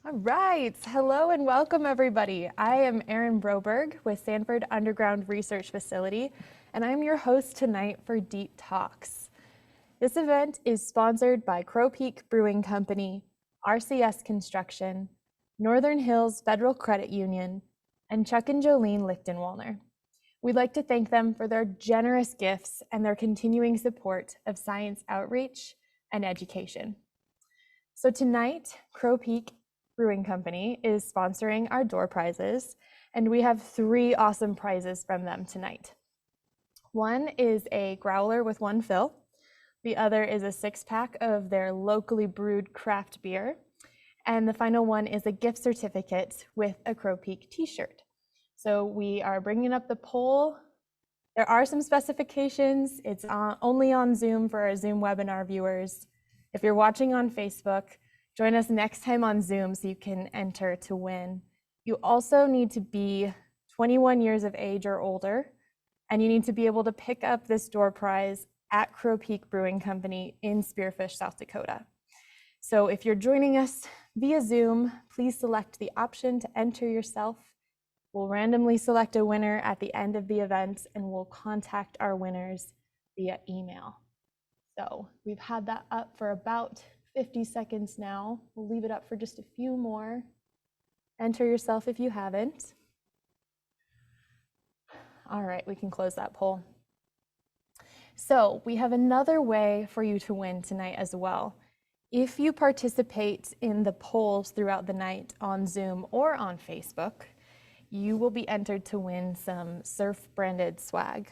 All right, hello and welcome everybody. I am Erin Broberg with Sanford Underground Research Facility, and I'm your host tonight for Deep Talks. This event is sponsored by Crow Peak Brewing Company, RCS Construction, Northern Hills Federal Credit Union, and Chuck and Jolene Lichtenwalner. We'd like to thank them for their generous gifts and their continuing support of science outreach and education. So tonight, Crow Peak Brewing Company is sponsoring our door prizes, and we have 3 awesome prizes from them tonight. One is a growler with 1 fill. The other is a 6-pack of their locally brewed craft beer. And the final one is a gift certificate with a Crow Peak t-shirt. So we are bringing up the poll. There are some specifications. It's only on Zoom for our Zoom webinar viewers. If you're watching on Facebook, join us next time on Zoom so you can enter to win. You also need to be 21 years of age or older, and you need to be able to pick up this door prize at Crow Peak Brewing Company in Spearfish, South Dakota. So if you're joining us via Zoom, please select the option to enter yourself. We'll randomly select a winner at the end of the event, and we'll contact our winners via email. So we've had that up for about 50 seconds now. We'll leave it up for just a few more. Enter yourself if you haven't. All right, we can close that poll. So we have another way for you to win tonight as well. If you participate in the polls throughout the night on Zoom or on Facebook, you will be entered to win some Surf branded swag.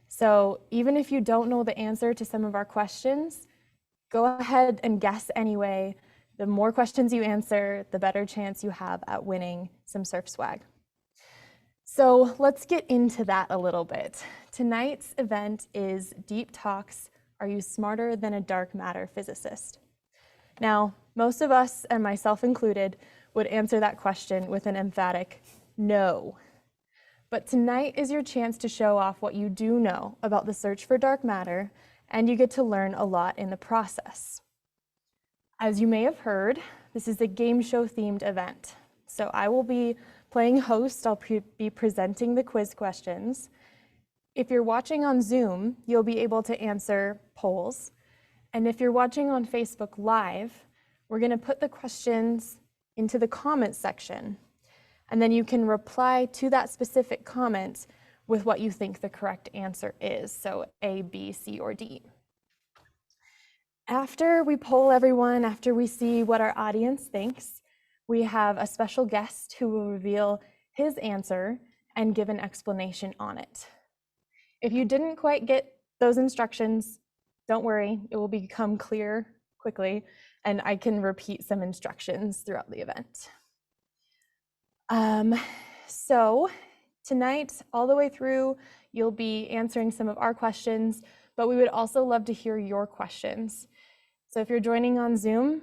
So even if you don't know the answer to some of our questions, go ahead and guess anyway. The more questions you answer, the better chance you have at winning some Surf swag. So let's get into that a little bit. Tonight's event is Deep Talks, Are You Smarter Than a Dark Matter Physicist? Now, most of us, and myself included, would answer that question with an emphatic no. But tonight is your chance to show off what you do know about the search for dark matter, and you get to learn a lot in the process. As you may have heard, this is a game show themed event. So I will be playing host, I'll be presenting the quiz questions. If you're watching on Zoom, you'll be able to answer polls. And if you're watching on Facebook Live, we're gonna put the questions into the comments section. And then you can reply to that specific comment with what you think the correct answer is. So A, B, C, or D. After we poll everyone, after we see what our audience thinks, we have a special guest who will reveal his answer and give an explanation on it. If you didn't quite get those instructions, don't worry, it will become clear quickly, and I can repeat some instructions throughout the event. So tonight, all the way through, you'll be answering some of our questions, but we would also love to hear your questions. So if you're joining on Zoom,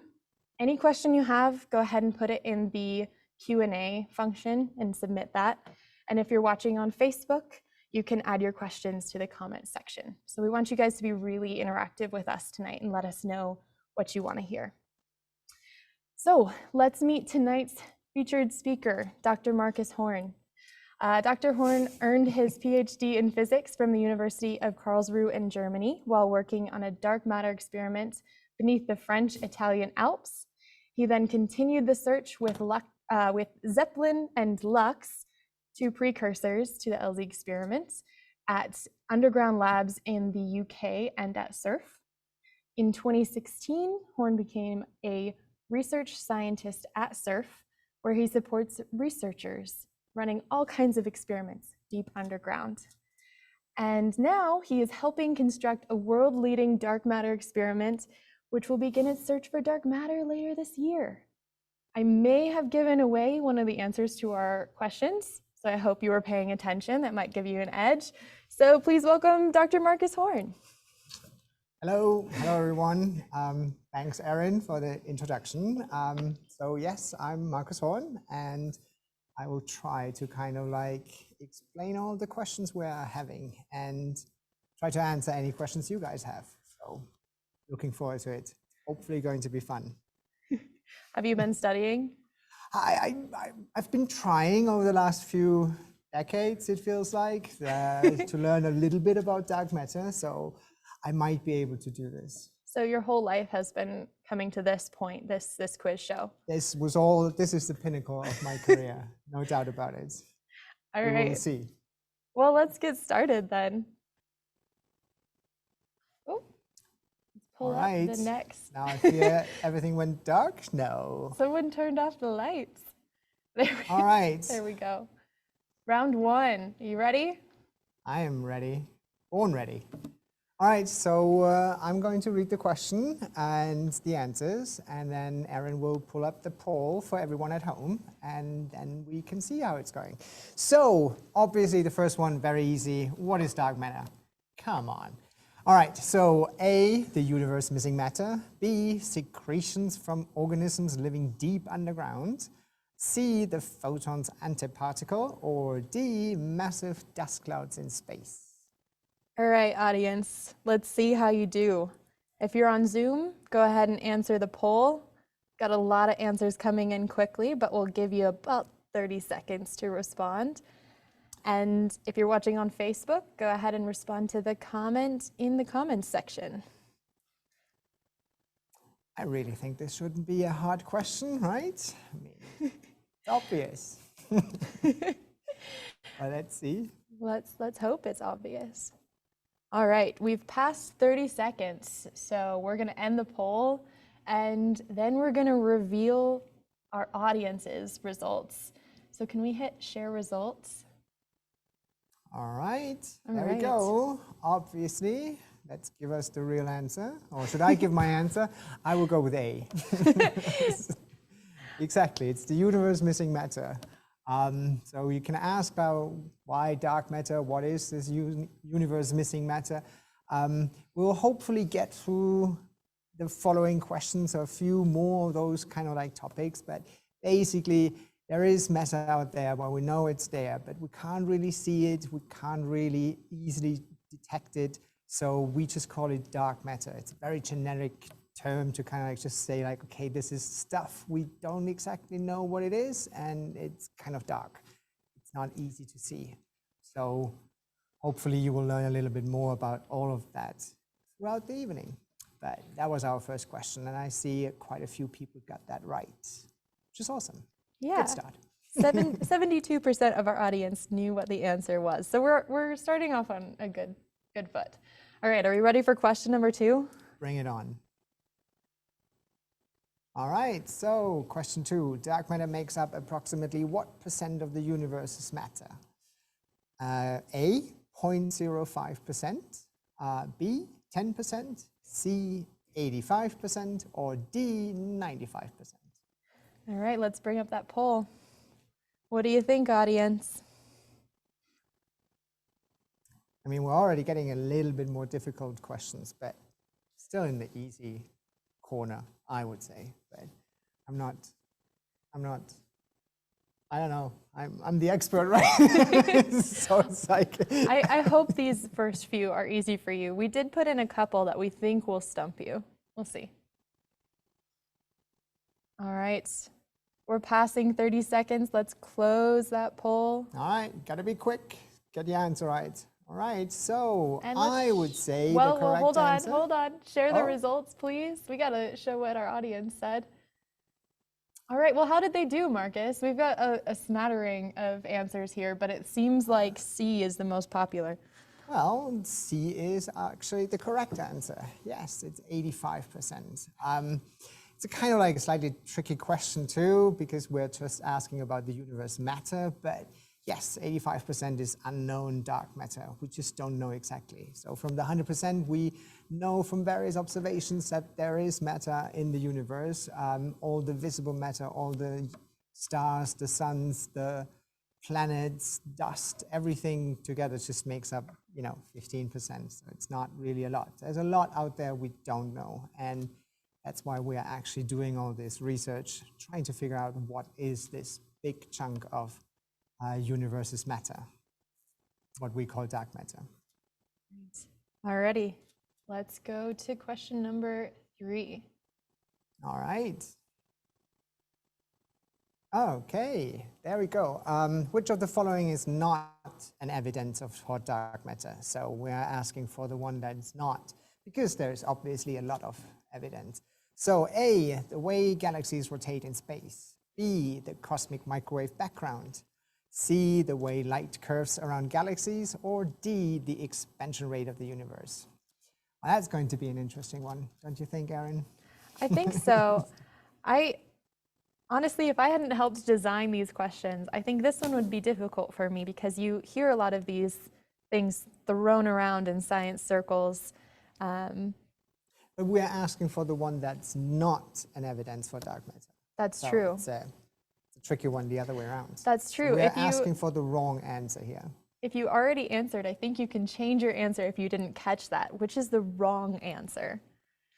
any question you have, go ahead and put it in the Q&A function and submit that. And if you're watching on Facebook, you can add your questions to the comment section. So we want you guys to be really interactive with us tonight and let us know what you want to hear. So let's meet tonight's featured speaker, Dr. Markus Horn. Dr. Horn earned his PhD in physics from the University of Karlsruhe in Germany while working on a dark matter experiment beneath the French-Italian Alps. He then continued the search with ZEPLIN and LUX, 2 precursors to the LZ experiments, at underground labs in the UK and at SURF. In 2016, Horn became a research scientist at SURF, where he supports researchers running all kinds of experiments deep underground. And now he is helping construct a world-leading dark matter experiment, which will begin its search for dark matter later this year. I may have given away one of the answers to our questions, so I hope you were paying attention. That might give you an edge. So please welcome Dr. Markus Horn. Hello everyone. Thanks, Erin, for the introduction. So yes, I'm Markus Horn, and I will try to kind of like explain all the questions we're having and try to answer any questions you guys have. So looking forward to it. Hopefully going to be fun. Have you been studying? I've been trying over the last few decades, it feels like, to learn a little bit about dark matter, so I might be able to do this. So your whole life has been coming to this point, this quiz show. This is the pinnacle of my career, no doubt about it. All We right. will see. Well, let's get started then. Oh, let's pull All up right. the next. Now I fear everything went dark. No. Someone turned off the lights. All right. There we go. Round one. Are you ready? I am ready. Born ready. All right, so I'm going to read the question and the answers, and then Erin will pull up the poll for everyone at home, and then we can see how it's going. So, obviously the first one, very easy. What is dark matter? Come on. All right, so A, the universe missing matter. B, secretions from organisms living deep underground. C, the photon's antiparticle. Or D, massive dust clouds in space. All right, audience, let's see how you do. If you're on Zoom, go ahead and answer the poll. Got a lot of answers coming in quickly, but we'll give you about 30 seconds to respond. And if you're watching on Facebook, go ahead and respond to the comment in the comments section. I really think this shouldn't be a hard question, right? I mean, it's obvious. But let's see. Let's hope it's obvious. All right, we've passed 30 seconds, so we're going to end the poll, and then we're going to reveal our audience's results. So can we hit share results? All right, there we go. Obviously, let's give us the real answer. Or should I give my answer? I will go with A. Exactly, it's the universe missing matter. So you can ask about why dark matter, what is this universe missing matter? We'll hopefully get through the following questions, a few more of those kind of like topics, but basically there is matter out there, well, we know it's there, but we can't really see it, we can't really easily detect it, so we just call it dark matter. It's a very generic term to kind of like just say like, okay, this is stuff we don't exactly know what it is, and it's kind of dark. It's not easy to see. So hopefully you will learn a little bit more about all of that throughout the evening. But that was our first question, and I see quite a few people got that right, which is awesome. Yeah. Good start. 72% of our audience knew what the answer was. So we're starting off on a good foot. All right, are we ready for question number 2? Bring it on. All right, so question 2. Dark matter makes up approximately what percent of the universe's matter? A, 0.05%, B, 10%, C, 85%, or D, 95%? All right, let's bring up that poll. What do you think, audience? I mean, we're already getting a little bit more difficult questions, but still in the easy corner, I would say. But I'm not, I don't know, I'm the expert, right? So it's like I hope these first few are easy for you. We did put in a couple that we think will stump you. We'll see. All right, we're passing 30 seconds. Let's close that poll. All right, gotta be quick. Get the answer right. All right, so I would say the correct answer. Hold on. Share the results, please. We gotta show what our audience said. All right, well, how did they do, Marcus? We've got a smattering of answers here, but it seems like C is the most popular. Well, C is actually the correct answer. Yes, it's 85%. It's a kind of like a slightly tricky question too, because we're just asking about the universe matter, but yes, 85% is unknown dark matter. We just don't know exactly. So from the 100%, we know from various observations that there is matter in the universe. All the visible matter, all the stars, the suns, the planets, dust, everything together just makes up, 15%. So it's not really a lot. There's a lot out there we don't know. And that's why we are actually doing all this research, trying to figure out what is this big chunk of universe's matter, what we call dark matter. Alrighty, let's go to question number 3. All right. Okay, there we go. Which of the following is not an evidence of hot dark matter? So we're asking for the one that's not, because there's obviously a lot of evidence. So A, the way galaxies rotate in space. B, the cosmic microwave background. C, the way light curves around galaxies. Or D, the expansion rate of the universe. Well, that's going to be an interesting one, don't you think, Erin? I think so. Honestly, if I hadn't helped design these questions, I think this one would be difficult for me because you hear a lot of these things thrown around in science circles. But we're asking for the one that's not an evidence for dark matter. That's So true. it's a tricky one the other way around. That's true. So we're asking for the wrong answer here. If you already answered, I think you can change your answer if you didn't catch that, which is the wrong answer.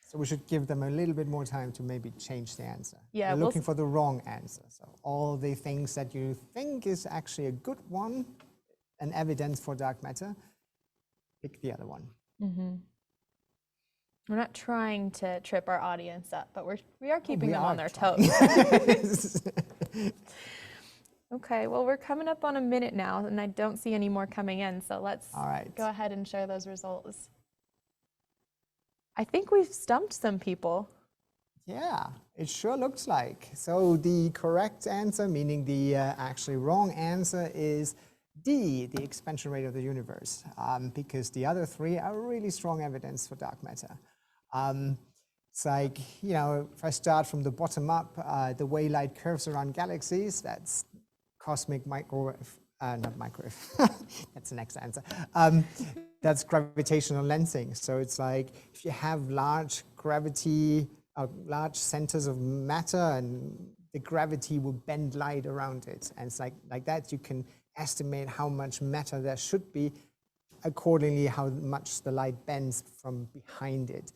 So we should give them a little bit more time to maybe change the answer. Yeah, we're looking for the wrong answer. So all the things that you think is actually a good one, an evidence for dark matter, pick the other one. Mm-hmm. We're not trying to trip our audience up, but we are keeping them on their toes. Okay, well, we're coming up on a minute now, and I don't see any more coming in, so let's go ahead and share those results. I think we've stumped some people. Yeah, it sure looks like. So the correct answer, meaning the actually wrong answer, is D, the expansion rate of the universe, because the other three are really strong evidence for dark matter. It's like, you know, if I start from the bottom up, the way light curves around galaxies, that's cosmic microwave, not microwave, that's the next answer. That's gravitational lensing. So it's like if you have large gravity, large centers of matter, and the gravity will bend light around it. And it's like that you can estimate how much matter there should be, accordingly how much the light bends from behind it.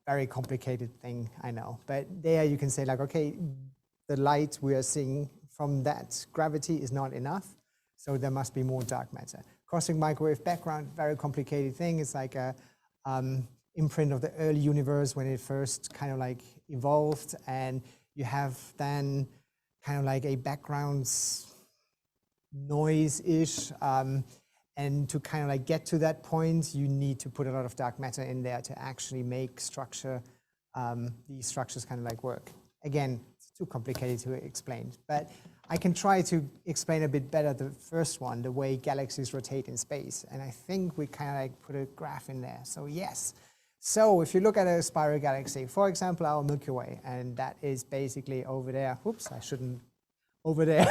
Very complicated thing, I know. But there you can say like, okay, the light we are seeing from that gravity is not enough, so there must be more dark matter. Cosmic microwave background, very complicated thing. It's like a imprint of the early universe when it first kind of like evolved, and you have then kind of like a background noise-ish, and to kind of like get to that point, you need to put a lot of dark matter in there to actually make structure, these structures kind of like work. Again, it's too complicated to explain, but I can try to explain a bit better the first one, the way galaxies rotate in space. And I think we kind of like put a graph in there. So yes. So if you look at a spiral galaxy, for example, our Milky Way, and that is basically over there. Whoops, I shouldn't. Over there,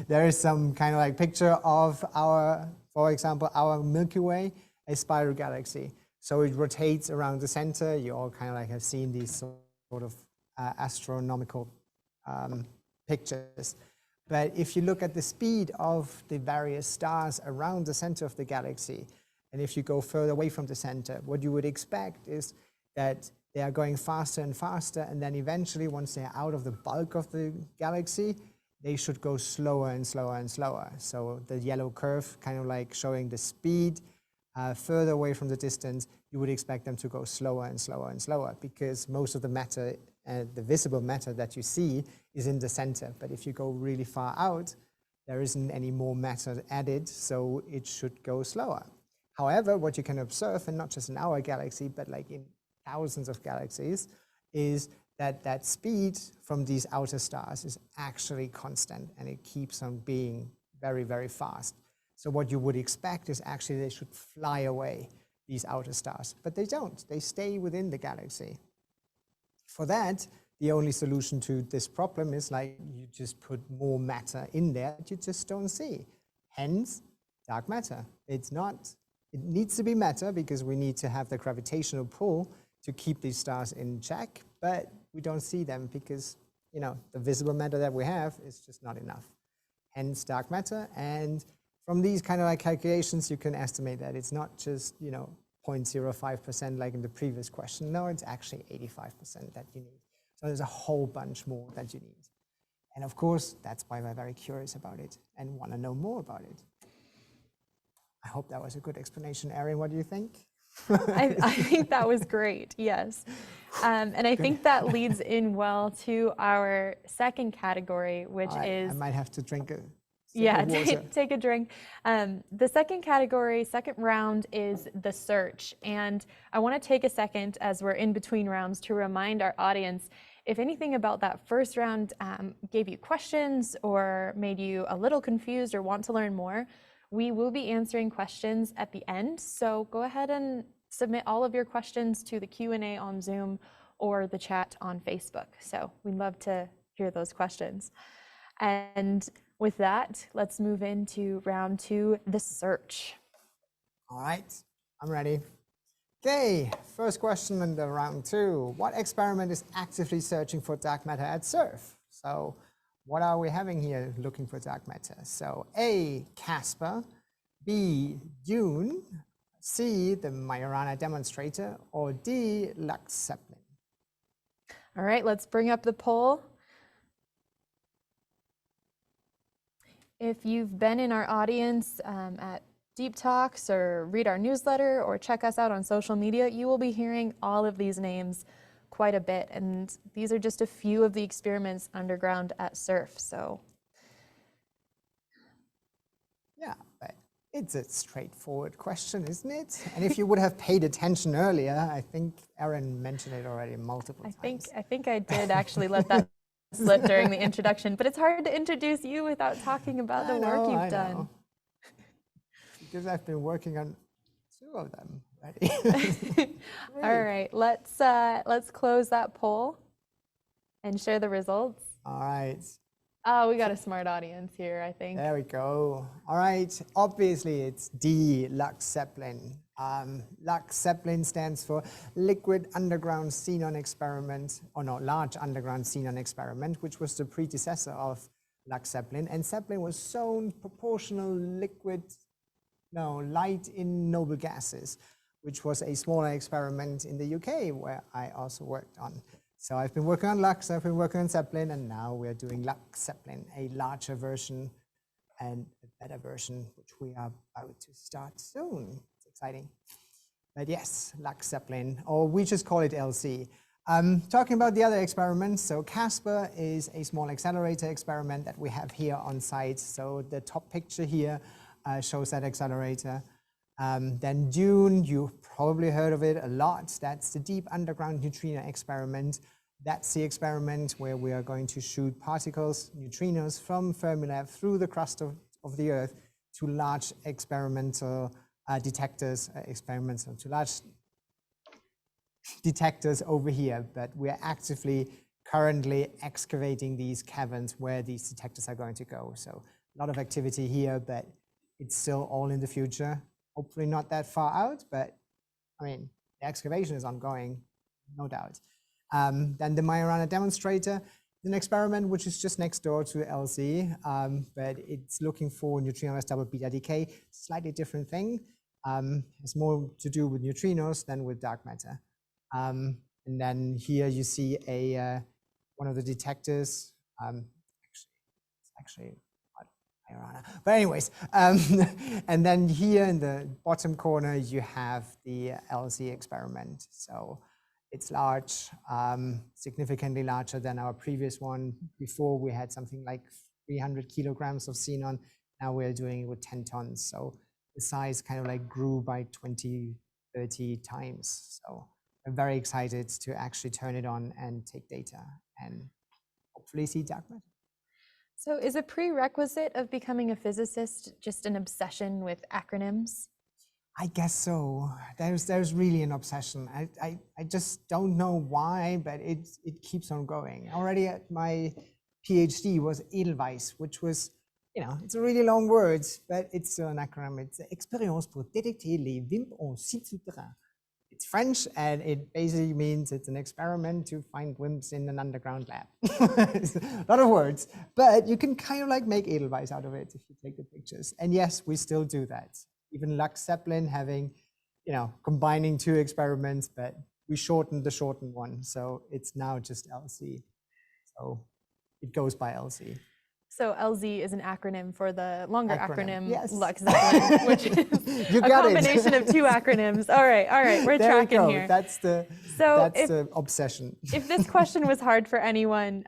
there is some kind of like picture of our, for example, our Milky Way, a spiral galaxy. So it rotates around the center. You all kind of like have seen these sort of astronomical pictures. But if you look at the speed of the various stars around the center of the galaxy, and if you go further away from the center, what you would expect is that they are going faster and faster, and then eventually, once they're out of the bulk of the galaxy, they should go slower and slower and slower. So the yellow curve kind of like showing the speed further away from the distance, you would expect them to go slower and slower and slower, because most of the matter, the visible matter that you see is in the center. But if you go really far out, there isn't any more matter added, so it should go slower. However, what you can observe, and not just in our galaxy, but like in thousands of galaxies, is that that speed from these outer stars is actually constant, and it keeps on being very, very fast. So what you would expect is actually they should fly away, these outer stars, but they don't. They stay within the galaxy. For that, the only solution to this problem is like you just put more matter in there that you just don't see. Hence, dark matter. It's not, it needs to be matter because we need to have the gravitational pull to keep these stars in check, but we don't see them because, you know, the visible matter that we have is just not enough. Hence dark matter. And from these kind of like calculations, you can estimate that it's not just, you know, 0.05% like in the previous question. No, it's actually 85% that you need. So there's a whole bunch more that you need. And of course, that's why we're very curious about it and want to know more about it. I hope that was a good explanation. Erin, what do you think? I think that was great, yes. And I think that leads in well to our second category, which is... I might have to drink a sip Yeah, of water. take a drink. The second category, second round, is the search. And I want to take a second as we're in between rounds to remind our audience, if anything about that first round gave you questions or made you a little confused or want to learn more, we will be answering questions at the end. So go ahead and submit all of your questions to the Q&A on Zoom or the chat on Facebook. So we'd love to hear those questions. And with that, let's move into round two, the search. All right, I'm ready. Okay, first question in the round two. What experiment is actively searching for dark matter at surf? So what are we having here looking for dark matter? So A, Casper, B, Dune, C, the Majorana demonstrator, or D, LUX-ZEPLIN? All right, let's bring up the poll. If you've been in our audience at Deep Talks or read our newsletter or check us out on social media, you will be hearing all of these names quite a bit. And these are just a few of the experiments underground at SURF. So yeah, but it's a straightforward question, isn't it? And if you would have paid attention earlier, I think Erin mentioned it already multiple times. I think I did actually let that slip during the introduction, but it's hard to introduce you without talking about the work you've done. Because I've been working on two of them already. All right, let's close that poll and share the results. All right. Oh, we got a smart audience here, I think. There we go. All right, obviously it's D, LUX-ZEPLIN. LUX-ZEPLIN stands for Liquid Underground Xenon Experiment, or no, Large Underground Xenon Experiment, which was the predecessor of LUX-ZEPLIN. And Zeppelin was shown proportional liquid, light in noble gases, which was a smaller experiment in the UK where I also worked on. So I've been working on LUX, I've been working on Zeppelin, and now we're doing LUX-ZEPLIN, a larger version and a better version, which we are about to start soon. It's exciting. But yes, LUX-ZEPLIN, or we just call it LC. Talking about the other experiments, so Casper is a small accelerator experiment that we have here on site. So the top picture here shows that accelerator. Then Dune, you've probably heard of it a lot. That's the deep underground neutrino experiment. That's the experiment where we are going to shoot particles, neutrinos, from Fermilab through the crust of the Earth to large experimental detectors, to large detectors over here. But we're actively currently excavating these caverns where these detectors are going to go. So a lot of activity here, but it's still all in the future. Hopefully not that far out, but I mean, the excavation is ongoing, no doubt. Then the Majorana demonstrator, an experiment which is just next door to LC, but it's looking for neutrino double beta decay, slightly different thing. It's more to do with neutrinos than with dark matter. And then here you see one of the detectors, actually but anyways, and then here in the bottom corner, you have the LC experiment. So it's large, significantly larger than our previous one. Before we had something like 300 kilograms of xenon. Now we're doing it with 10 tons. So the size kind of like grew by 20, 30 times. So I'm very excited to actually turn it on and take data and hopefully see dark matter. So is a prerequisite of becoming a physicist just an obsession with acronyms? I guess so. There's really an obsession. I just don't know why, but it keeps on going. Already at my PhD was Edelweiss, which was, it's a really long word, but it's still an acronym. It's Expérience pour détecter les wimp en site souterrain. It's French, and it basically means it's an experiment to find wimps in an underground lab. It's a lot of words, but you can kind of like make Edelweiss out of it if you take the pictures. And yes, we still do that. Even LUX-ZEPLIN having, combining two experiments, but we shortened the shortened one. So it's now just LC. So it goes by LC. So LZ is an acronym for the longer acronym Yes. LUX-ZEPLIN, which is You a got combination it. of two acronyms. All right, we're There you tracking go. here. That's the So the obsession. if this question was hard for anyone,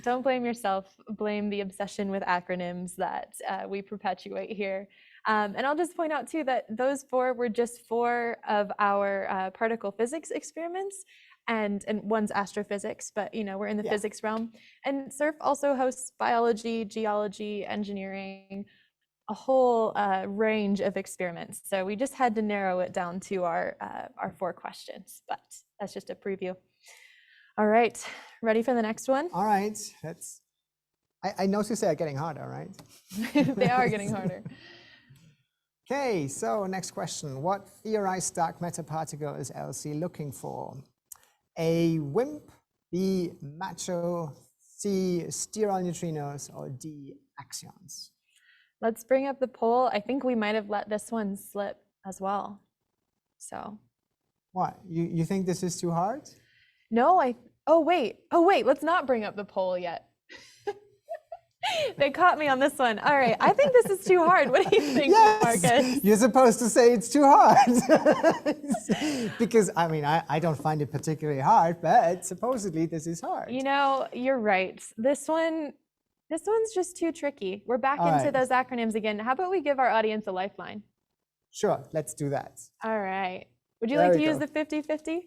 don't blame yourself. Blame the obsession with acronyms that we perpetuate here. And I'll just point out too that those four were just four of our particle physics experiments, and one's astrophysics, but you know, we're in the physics realm. And SURF also hosts biology, geology, engineering, a whole range of experiments. So we just had to narrow it down to our four questions, but that's just a preview. All right, ready for the next one? All right, I noticed they are getting harder, right? They are getting harder. Okay, so next question. What theorized dark matter particle is LC looking for? A WIMP, B macho, C sterile neutrinos, or D axions? Let's bring up the poll. I think we might have let this one slip as well. So. What, you think this is too hard? No, oh wait, let's not bring up the poll yet. They caught me on this one. All right, I think this is too hard. What do you think, Marcus? You're supposed to say it's too hard. Because, I mean, I don't find it particularly hard, but supposedly this is hard. You know, you're right. This one's just too tricky. We're back into those acronyms again. How about we give our audience a lifeline? Sure, let's do that. All right. Would you like to use the 50-50?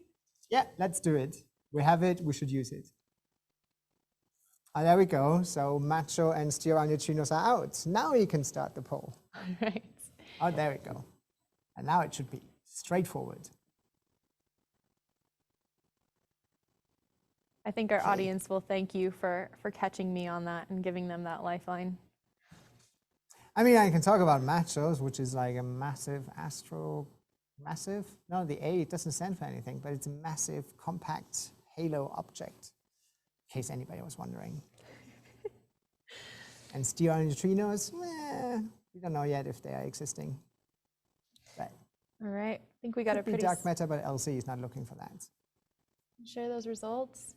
Yeah, let's do it. We have it, we should use it. There we go. So macho and sterile neutrinos are out. Now you can start the poll. All right. Oh, there we go. And now it should be straightforward. I think our audience will thank you for catching me on that and giving them that lifeline. I mean, I can talk about machos, which is like a massive massive? No, the A, it doesn't stand for anything, but it's a massive, compact halo object, in case anybody was wondering. And sterile neutrinos, we don't know yet if they are existing. But all right, I think we got a pretty dark matter, but LC is not looking for that. Share those results.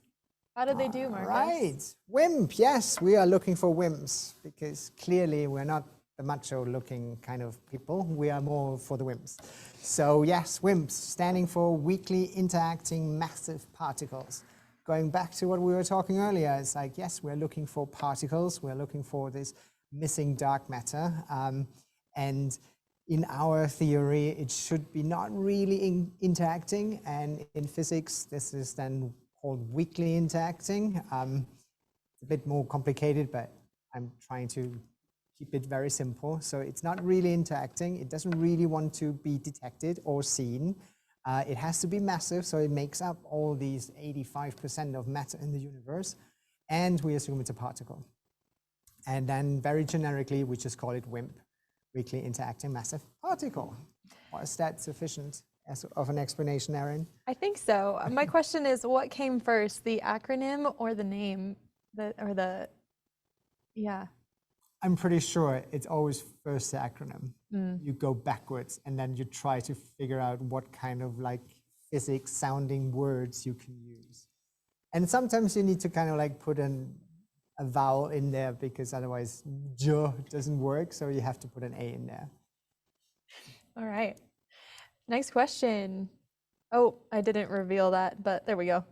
How did they do, Marcus? Right, WIMP, yes, we are looking for WIMPs, because clearly we're not the macho-looking kind of people. We are more for the WIMPs. So yes, WIMPs, standing for weakly interacting massive particles. Going back to what we were talking earlier, it's like, yes, we're looking for particles. We're looking for this missing dark matter. And in our theory, it should be not really interacting. And in physics, this is then called weakly interacting. It's a bit more complicated, but I'm trying to keep it very simple. So it's not really interacting. It doesn't really want to be detected or seen. It has to be massive, so it makes up all these 85% of matter in the universe. And we assume it's a particle. And then very generically, we just call it WIMP, weakly interacting massive particle. Was that sufficient of an explanation, Erin? I think so. My question is, what came first, the acronym or the name? Yeah. I'm pretty sure it's always first the acronym. You go backwards and then you try to figure out what kind of like physics sounding words you can use. And sometimes you need to kind of like put a vowel in there because otherwise J doesn't work. So you have to put an A in there. All right. Next question. Oh, I didn't reveal that, but there we go.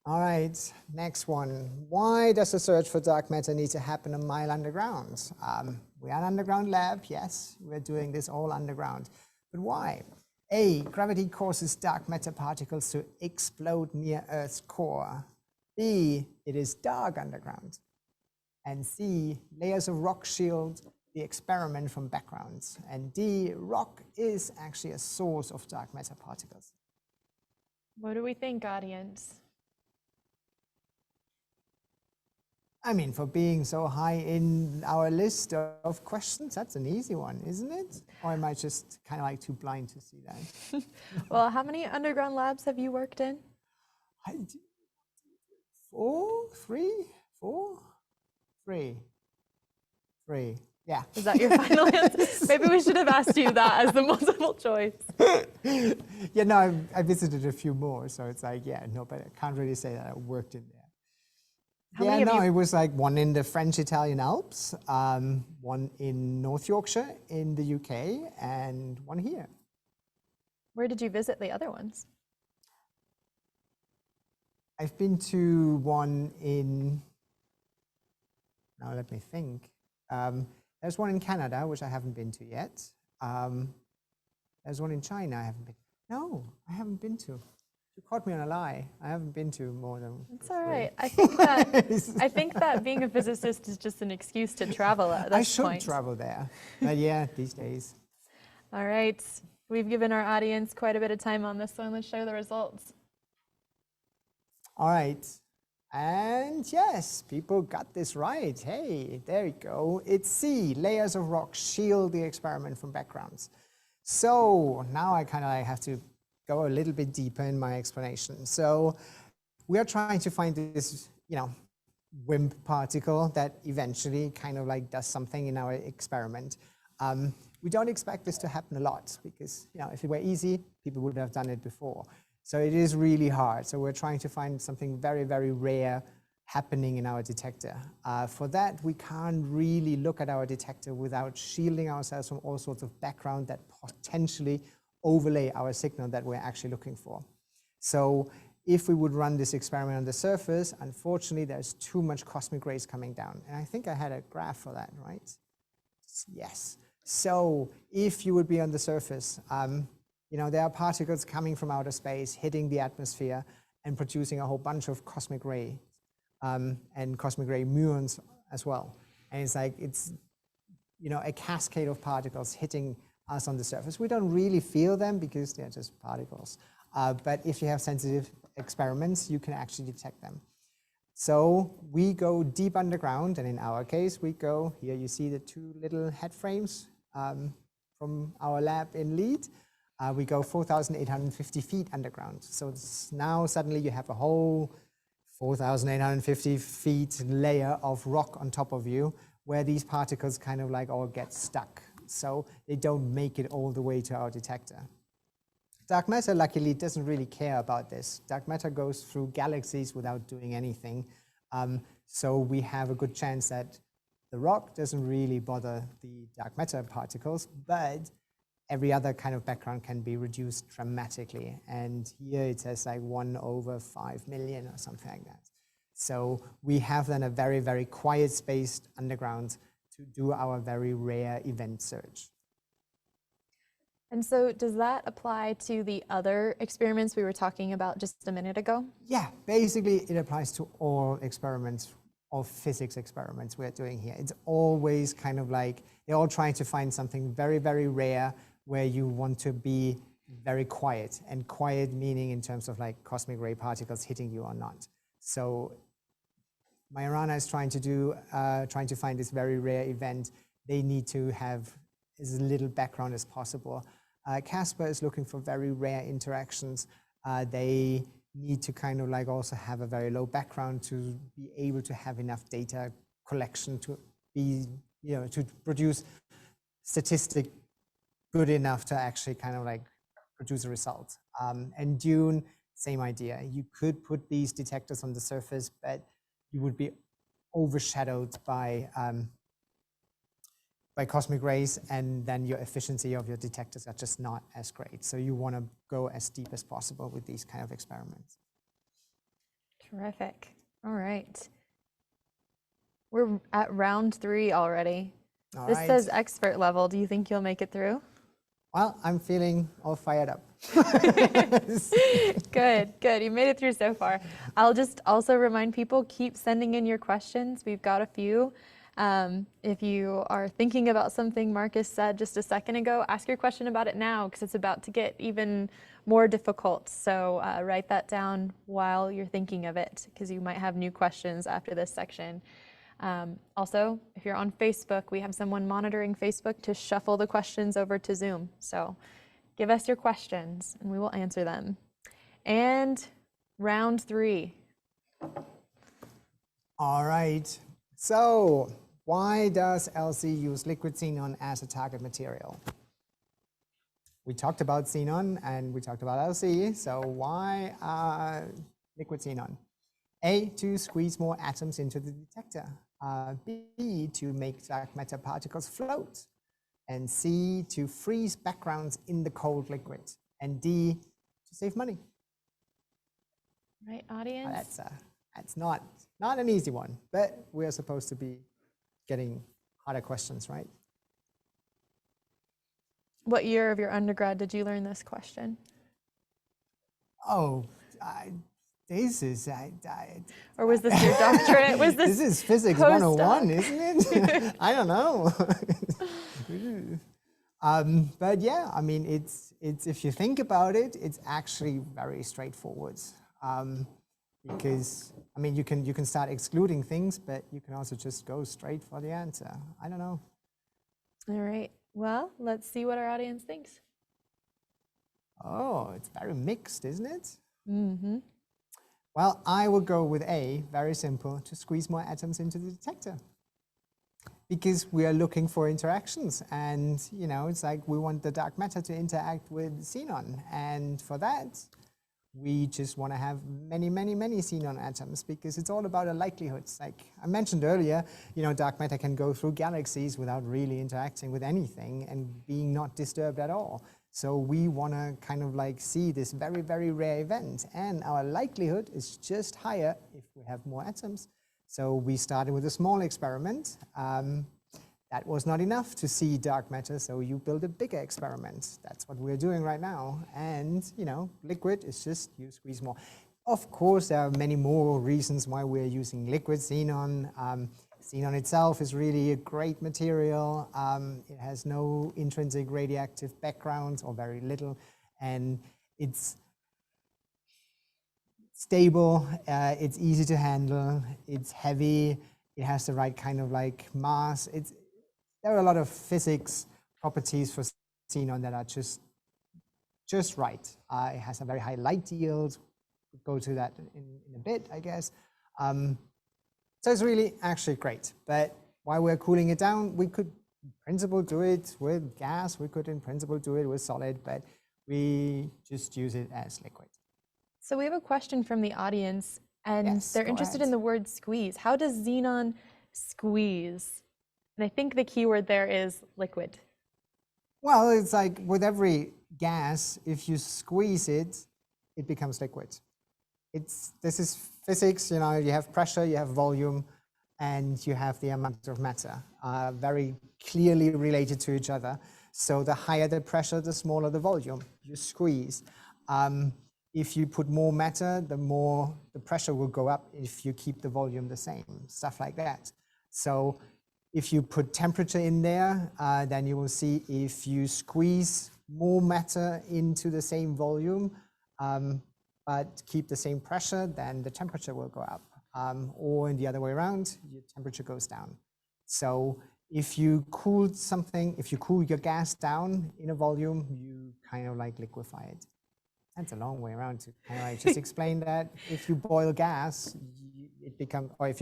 All right, next one. Why does the search for dark matter need to happen a mile underground? We are an underground lab, yes, we're doing this all underground. But why? A, gravity causes dark matter particles to explode near Earth's core. B, it is dark underground. And C, layers of rock shield the experiment from backgrounds. And D, rock is actually a source of dark matter particles. What do we think, audience? I mean, for being so high in our list of questions, that's an easy one, isn't it? Or am I just kind of like too blind to see that? Well, how many underground labs have you worked in? Three. Yeah. Is that your final answer? Maybe we should have asked you that as the multiple choice. Yeah, no, I visited a few more, so it's like, yeah, no, but I can't really say that I worked in there. How Yeah, many no, have it you? was like one in the French-Italian Alps, one in North Yorkshire in the UK, and one here. Where did you visit the other ones? I've been to one in, now let me think. There's one in Canada, which I haven't been to yet. There's one in China I haven't been. No, I haven't been to. You caught me on a lie. I haven't been to more than It's all three. right. I think that being a physicist is just an excuse to travel at I this should point. travel there. But yeah, these days. All right. We've given our audience quite a bit of time on this one. Let's show the results. All right. And yes, people got this right. Hey, there you go. It's C, layers of rock shield the experiment from backgrounds. So now I kind of have to go a little bit deeper in my explanation. So we are trying to find this, wimp particle that eventually kind of like does something in our experiment. We don't expect this to happen a lot because, if it were easy, people would have done it before. So it is really hard. So we're trying to find something very, very rare happening in our detector. For that, we can't really look at our detector without shielding ourselves from all sorts of background that potentially overlay our signal that we're actually looking for. So if we would run this experiment on the surface, unfortunately, there's too much cosmic rays coming down. And I think I had a graph for that, right? Yes. So if you would be on the surface, there are particles coming from outer space, hitting the atmosphere, and producing a whole bunch of cosmic ray and cosmic ray muons as well. And it's like a cascade of particles hitting us on the surface. We don't really feel them because they're just particles. But if you have sensitive experiments, you can actually detect them. So we go deep underground, and in our case, we go, here you see the two little head frames from our lab in Leeds. We go 4,850 feet underground. So now suddenly you have a whole 4,850 feet layer of rock on top of you where these particles kind of like all get stuck. So they don't make it all the way to our detector. Dark matter, luckily, doesn't really care about this. Dark matter goes through galaxies without doing anything. So we have a good chance that the rock doesn't really bother the dark matter particles, but every other kind of background can be reduced dramatically. And here it says like 1/5 million or something like that. So we have then a very, very quiet space underground to do our very rare event search. And so does that apply to the other experiments we were talking about just a minute ago? Yeah, basically it applies to all experiments, all physics experiments we're doing here. It's always kind of like, they're all trying to find something very, very rare where you want to be very quiet, and quiet meaning in terms of like cosmic ray particles hitting you or not. So Majorana is trying to find this very rare event. They need to have as little background as possible. Casper is looking for very rare interactions. They need to kind of like also have a very low background to be able to have enough data collection to be, to produce statistic good enough to actually kind of like produce a result. And Dune, same idea. You could put these detectors on the surface, but you would be overshadowed by cosmic rays, and then your efficiency of your detectors are just not as great. So you want to go as deep as possible with these kind of experiments. Terrific. All right. We're at round 3 already. All This right. says expert level. Do you think you'll make it through? Well, I'm feeling all fired up. Good, good. You made it through so far. I'll just also remind people, keep sending in your questions. We've got a few. If you are thinking about something Markus said just a second ago, ask your question about it now because it's about to get even more difficult. So write that down while you're thinking of it because you might have new questions after this section. Also, if you're on Facebook, we have someone monitoring Facebook to shuffle the questions over to Zoom. So give us your questions and we will answer them. And round 3. All right. So why does LC use liquid xenon as a target material? We talked about xenon and we talked about LC. So why liquid xenon? A, to squeeze more atoms into the detector, B, to make dark matter particles float, and C, to freeze backgrounds in the cold liquid, and D, to save money. Right, audience? That's not an easy one, but we're supposed to be getting harder questions, right? What year of your undergrad did you learn this question? Oh, this is... Or was this your doctorate? Was this is physics 101, isn't it? I don't know. But yeah, I mean, it's if you think about it, it's actually very straightforward. Because I mean, you can start excluding things, but you can also just go straight for the answer. I don't know. All right. Well, let's see what our audience thinks. Oh, it's very mixed, isn't it? Mm-hmm. Well, I will go with A, very simple, to squeeze more atoms into the detector. Because we are looking for interactions, and you know, it's like we want the dark matter to interact with xenon, and for that, we just want to have many, many, many xenon atoms, because it's all about the likelihoods. Like I mentioned earlier, you know, dark matter can go through galaxies without really interacting with anything and being not disturbed at all. So we want to kind of like see this very, very rare event, and our likelihood is just higher if we have more atoms. So we started with a small experiment. That was not enough to see dark matter, so you build a bigger experiment. That's what we're doing right now. And, you know, liquid is just you squeeze more. Of course, there are many more reasons why we're using liquid xenon. Xenon itself is really a great material. It has no intrinsic radioactive background, or very little, and it's stable, it's easy to handle, it's heavy, it has the right kind of like mass. There are a lot of physics properties for xenon that are just right. It has a very high light yield. We'll go to that in a bit, I guess. So it's really actually great. But while we're cooling it down, we could in principle do it with gas, we could in principle do it with solid, but we just use it as liquid. So we have a question from the audience, and Yes, they're go interested ahead. in the word squeeze. How does xenon squeeze? And I think the key word there is liquid. Well, it's like with every gas, if you squeeze it, it becomes liquid. This is physics, you know, you have pressure, you have volume, and you have the amount of matter, very clearly related to each other. So the higher the pressure, the smaller the volume. You squeeze. If you put more matter, the more the pressure will go up if you keep the volume the same, stuff like that. So if you put temperature in there, then you will see if you squeeze more matter into the same volume, but keep the same pressure, then the temperature will go up. Or in the other way around, your temperature goes down. So if you cool something, if you cool your gas down in a volume, you kind of like liquefy it. That's a long way around to kind of like just explain that. If you boil gas, it becomes, or if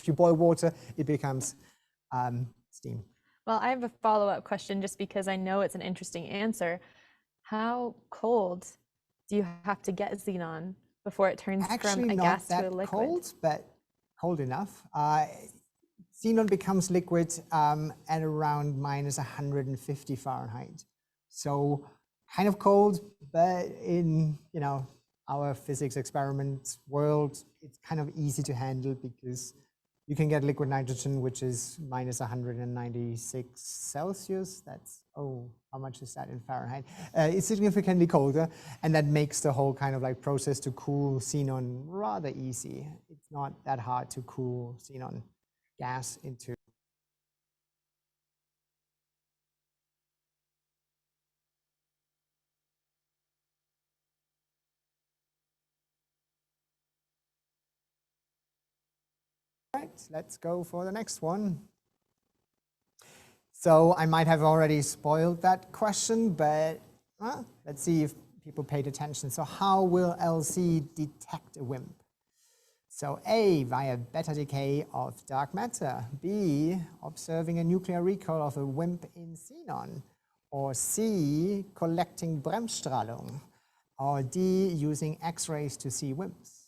you boil water, it becomes steam. Well, I have a follow-up question just because I know it's an interesting answer. How cold do you have to get xenon before it turns from a gas to a liquid? Cold, but cold enough. Xenon becomes liquid at around minus 150 Fahrenheit. So kind of cold, but in, you know, our physics experiment world, it's kind of easy to handle because you can get liquid nitrogen, which is minus 196 Celsius. That's, oh, how much is that in Fahrenheit? It's significantly colder, and that makes the whole kind of like process to cool xenon rather easy. It's not that hard to cool xenon gas into. Right, let's go for the next one. So I might have already spoiled that question, but let's see if people paid attention. So how will LC detect a WIMP? So A, via beta decay of dark matter. B, observing a nuclear recoil of a WIMP in xenon. Or C, collecting Bremsstrahlung. Or D, using X-rays to see WIMPs.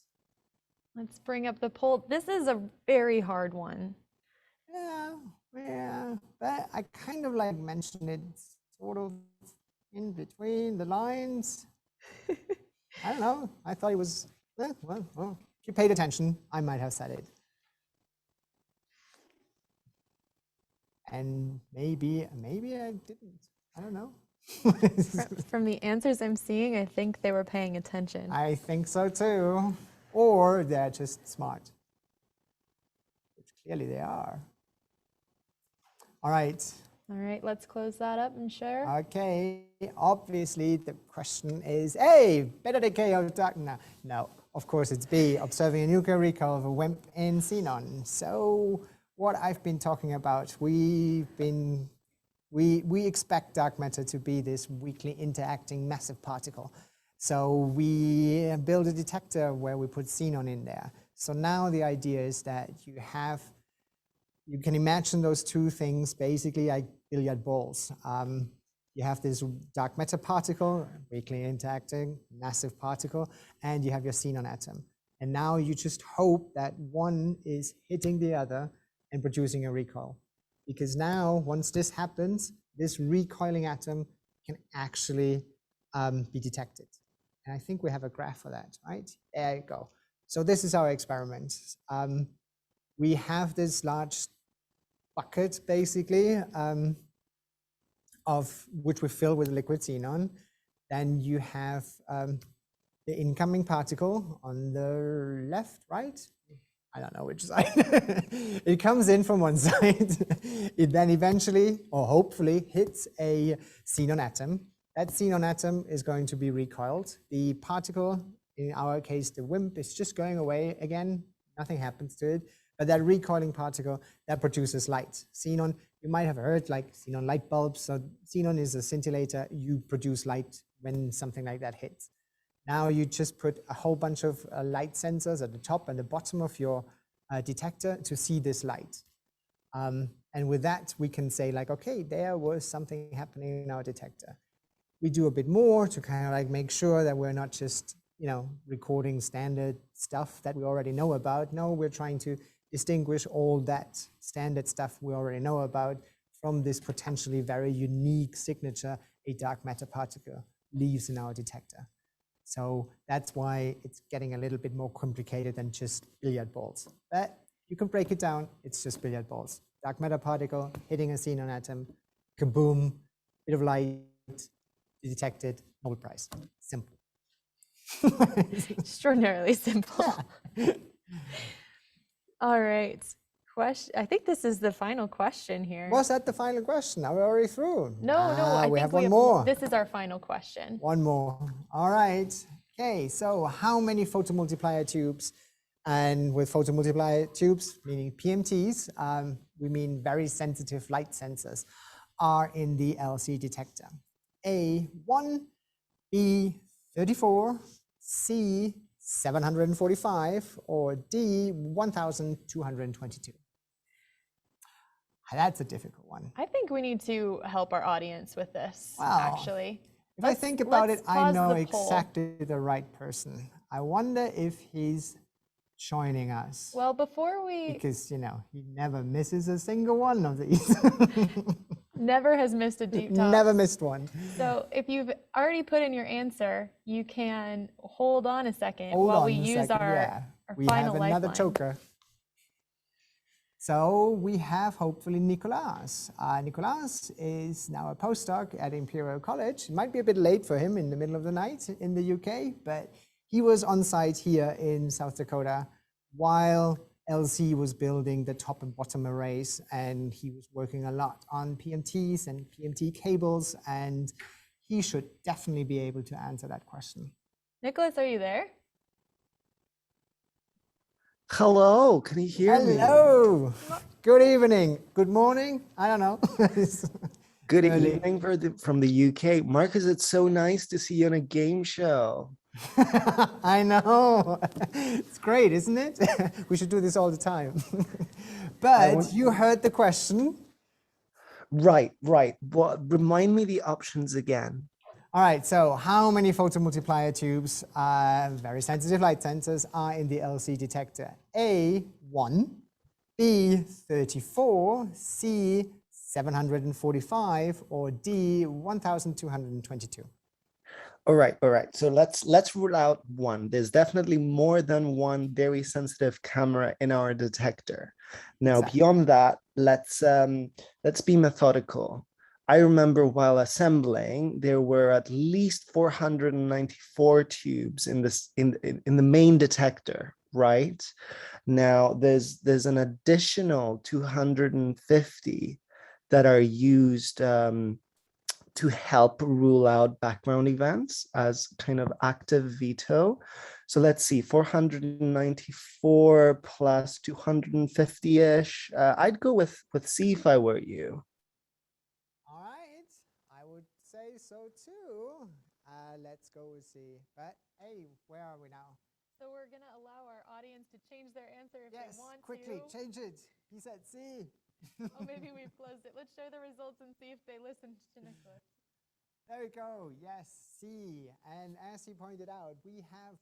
Let's bring up the poll. This is a very hard one. Yeah, but I kind of like mentioned it sort of in between the lines. I don't know. I thought it was, well, if you paid attention, I might have said it. And maybe I didn't. I don't know. From the answers I'm seeing, I think they were paying attention. I think so too. Or they're just smart, which clearly they are. All right. All right, let's close that up and share. Okay, obviously the question is A, better decay of darkness. No, of course it's B, observing a nuclear recoil of a wimp in xenon. So what I've been talking about, we expect dark matter to be this weakly interacting massive particle. So we build a detector where we put xenon in there. So now the idea is that you can imagine those two things basically like billiard balls. You have this dark matter particle, weakly interacting, massive particle, and you have your xenon atom. And now you just hope that one is hitting the other and producing a recoil. Because now, once this happens, this recoiling atom can actually be detected. And I think we have a graph for that, right? There you go. So this is our experiment. We have this large bucket, basically, of which we fill with liquid xenon. Then you have the incoming particle on the left, right? I don't know which side. It comes in from one side. It then eventually, or hopefully, hits a xenon atom. That xenon atom is going to be recoiled. The particle, in our case, the wimp, is just going away again. Nothing happens to it. But that recoiling particle, that produces light. Xenon, you might have heard like xenon light bulbs. So xenon is a scintillator. You produce light when something like that hits. Now you just put a whole bunch of light sensors at the top and the bottom of your detector to see this light. And with that, we can say like, okay, there was something happening in our detector. We do a bit more to kind of like make sure that we're not just, recording standard stuff that we already know about. No, we're trying to distinguish all that standard stuff we already know about from this potentially very unique signature a dark matter particle leaves in our detector. So that's why it's getting a little bit more complicated than just billiard balls. But you can break it down, it's just billiard balls. Dark matter particle hitting a xenon atom, kaboom, bit of light, detected, Nobel Prize. Simple. Extraordinarily simple. Yeah. All right. I think this is the final question here. Was that the final question? Are we already through? No, I we think have one more. This is our final question. One more. All right. Okay, so how many photomultiplier tubes? And with photomultiplier tubes, meaning PMTs, we mean very sensitive light sensors, are in the LC detector. A, 1, B, 34, C, 745, or D, 1222. That's a difficult one. I think we need to help our audience with this, actually. If I think about it, I know exactly the right person. I wonder if he's joining us. Well, before we... Because, he never misses a single one of these. Never has missed a deep talk. Never missed one. So if you've already put in your answer, you can hold on a second while we use our final lifeline. We have another joker. So we have hopefully Nicolas. Nicolas is now a postdoc at Imperial College. It might be a bit late for him in the middle of the night in the UK, but he was on site here in South Dakota while LC was building the top and bottom arrays, and he was working a lot on PMTs and PMT cables, and he should definitely be able to answer that question. Nicholas, are you there? Hello, can you hear me? Hello. Good evening. Good morning. I don't know. Good evening from the UK. Marcus, it's so nice to see you on a game show. I know. It's great, isn't it? We should do this all the time. But you heard the question. Right. Well, remind me the options again. All right, so how many photomultiplier tubes, very sensitive light sensors, are in the LC detector? A, 1, B, 34, C, 745, or D, 1222? All right. So let's rule out one. There's definitely more than one very sensitive camera in our detector. Now, Exactly. beyond that, let's be methodical. I remember while assembling, there were at least 494 tubes in the main detector, right? Now, there's an additional 250 that are used to help rule out background events as kind of active veto. So let's see, 494 plus 250-ish. I'd go with C if I were you. All right, I would say so too. Let's go with C. But hey, where are we now? So we're going to allow our audience to change their answer if they want quickly, to. change it. He said C. Oh, maybe we've closed it. Let's show the results and see if they listened to Nicholas. There we go. Yes, C. And as he pointed out, we have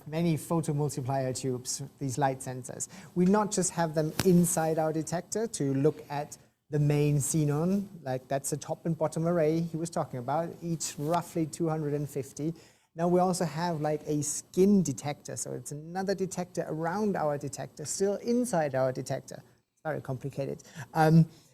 many photomultiplier tubes, these light sensors. We not just have them inside our detector to look at the main xenon, like that's the top and bottom array he was talking about, each roughly 250. Now we also have like a skin detector, so it's another detector around our detector, still inside our detector. It's very complicated.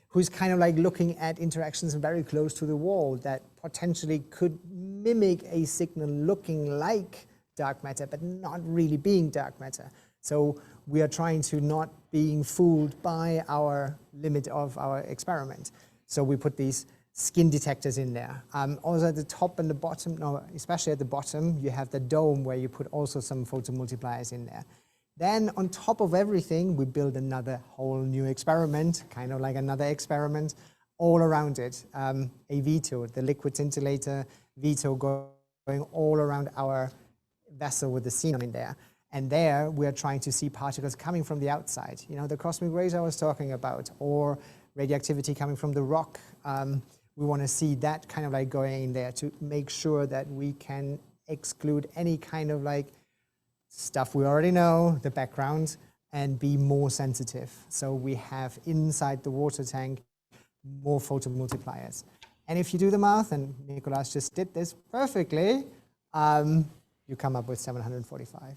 Who's kind of like looking at interactions very close to the wall that potentially could mimic a signal looking like dark matter, but not really being dark matter. So we are trying to not being fooled by our limit of our experiment. So we put these skin detectors in there. Also at the top and the bottom, no, especially at the bottom, you have the dome where you put also some photomultipliers in there. Then on top of everything, we build another whole new experiment, kind of like another experiment, all around it. A veto, the liquid scintillator veto going all around our vessel with the xenon in there. And there we are trying to see particles coming from the outside. You know, the cosmic rays I was talking about, or radioactivity coming from the rock. We want to see that kind of like going in there to make sure that we can exclude any kind of like stuff we already know, the background, and be more sensitive. So we have inside the water tank more photomultipliers. And if you do the math, and Nicolas just did this perfectly, you come up with 745.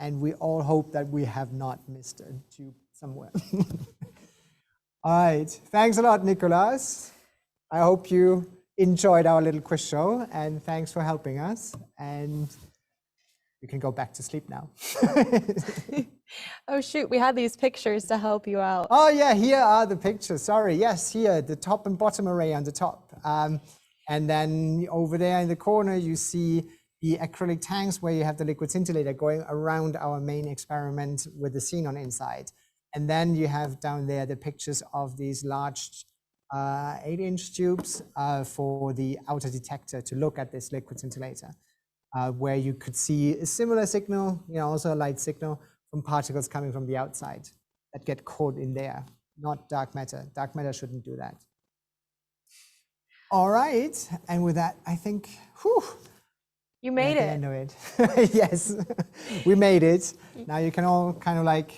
And we all hope that we have not missed a tube somewhere. All right, thanks a lot, Nicolas. I hope you enjoyed our little quiz show, and thanks for helping us. And you can go back to sleep now. Oh, shoot, we had these pictures to help you out. Oh, yeah, here are the pictures. Sorry, yes, here, the top and bottom array on the top. And then over there in the corner, you see the acrylic tanks where you have the liquid scintillator going around our main experiment with the xenon inside. And then you have down there the pictures of these large 8-inch tubes for the outer detector to look at this liquid scintillator. Where you could see a similar signal, you know, also a light signal from particles coming from the outside that get caught in there, not dark matter. Dark matter shouldn't do that. All right, and with that, I think, whew, You made it. End of it. Yes, we made it. Now you can all kind of like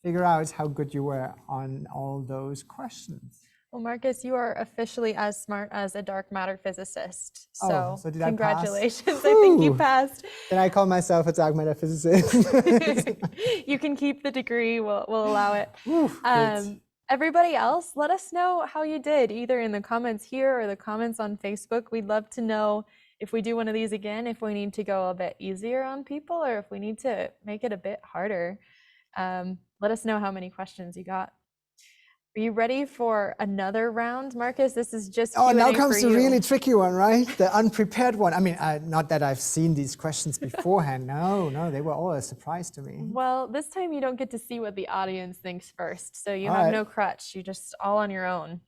figure out how good you were on all those questions. Well, Marcus, you are officially as smart as a dark matter physicist. So did I pass? Congratulations. I think you passed. Can I call myself a dark matter physicist? You can keep the degree. We'll allow it. Good. Everybody else, let us know how you did, either in the comments here or the comments on Facebook. We'd love to know if we do one of these again, if we need to go a bit easier on people or if we need to make it a bit harder. Let us know how many questions you got. Are you ready for another round, Marcus? This is just Q&A now comes for the you. really tricky one, right? The unprepared one. I mean, not that I've seen these questions beforehand. No, they were all a surprise to me. Well, this time you don't get to see what the audience thinks first. So you have no crutch. You're just all on your own.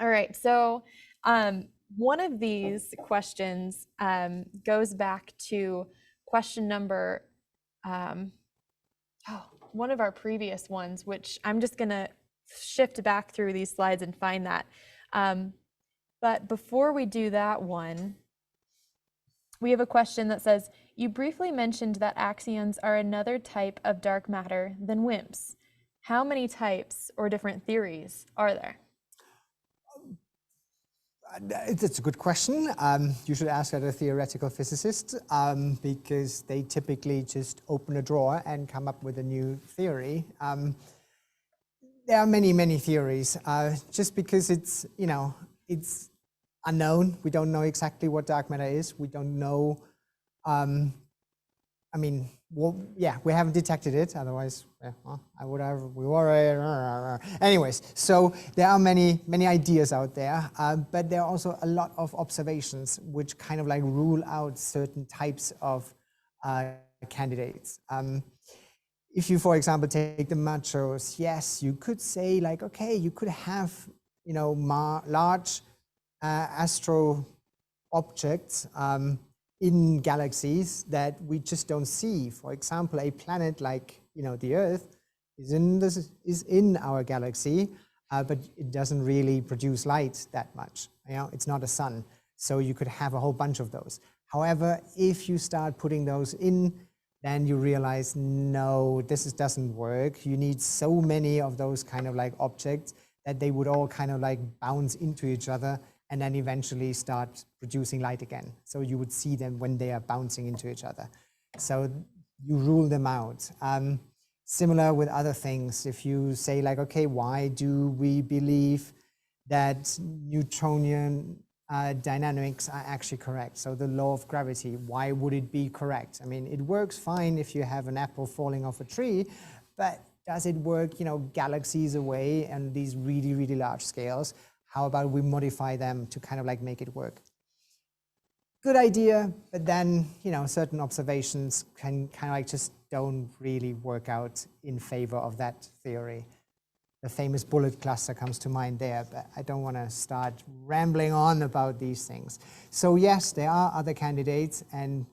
All right. So one of these questions goes back to question number, one of our previous ones, which I'm just going to shift back through these slides and find that. But before we do that one, we have a question that says, you briefly mentioned that axions are another type of dark matter than WIMPs. How many types or different theories are there? It's a good question. You should ask a theoretical physicist because they typically just open a drawer and come up with a new theory. There are many, many theories. Just because it's, it's unknown. We don't know exactly what dark matter is. We don't know. I mean, well, yeah, we haven't detected it. Otherwise, yeah, well, I would have. We were. Anyways, so there are many, many ideas out there, but there are also a lot of observations which kind of like rule out certain types of candidates. If you, for example, take the machos, yes, you could say like, okay, you could have, large astro objects in galaxies that we just don't see. For example, a planet like the Earth is in our galaxy, but it doesn't really produce light that much. It's not a sun, so you could have a whole bunch of those. However, if you start putting those in, then you realize, no, this doesn't work. You need so many of those kind of like objects that they would all kind of like bounce into each other and then eventually start producing light again. So you would see them when they are bouncing into each other. So you rule them out. Similar with other things. If you say like, okay, why do we believe that Newtonian dynamics are actually correct? So the law of gravity, why would it be correct? I mean, it works fine if you have an apple falling off a tree, but does it work, galaxies away and these really, really large scales? How about we modify them to kind of like make it work? Good idea, but then, certain observations can kind of like just don't really work out in favor of that theory. The famous bullet cluster comes to mind there, but I don't want to start rambling on about these things. So yes, there are other candidates, and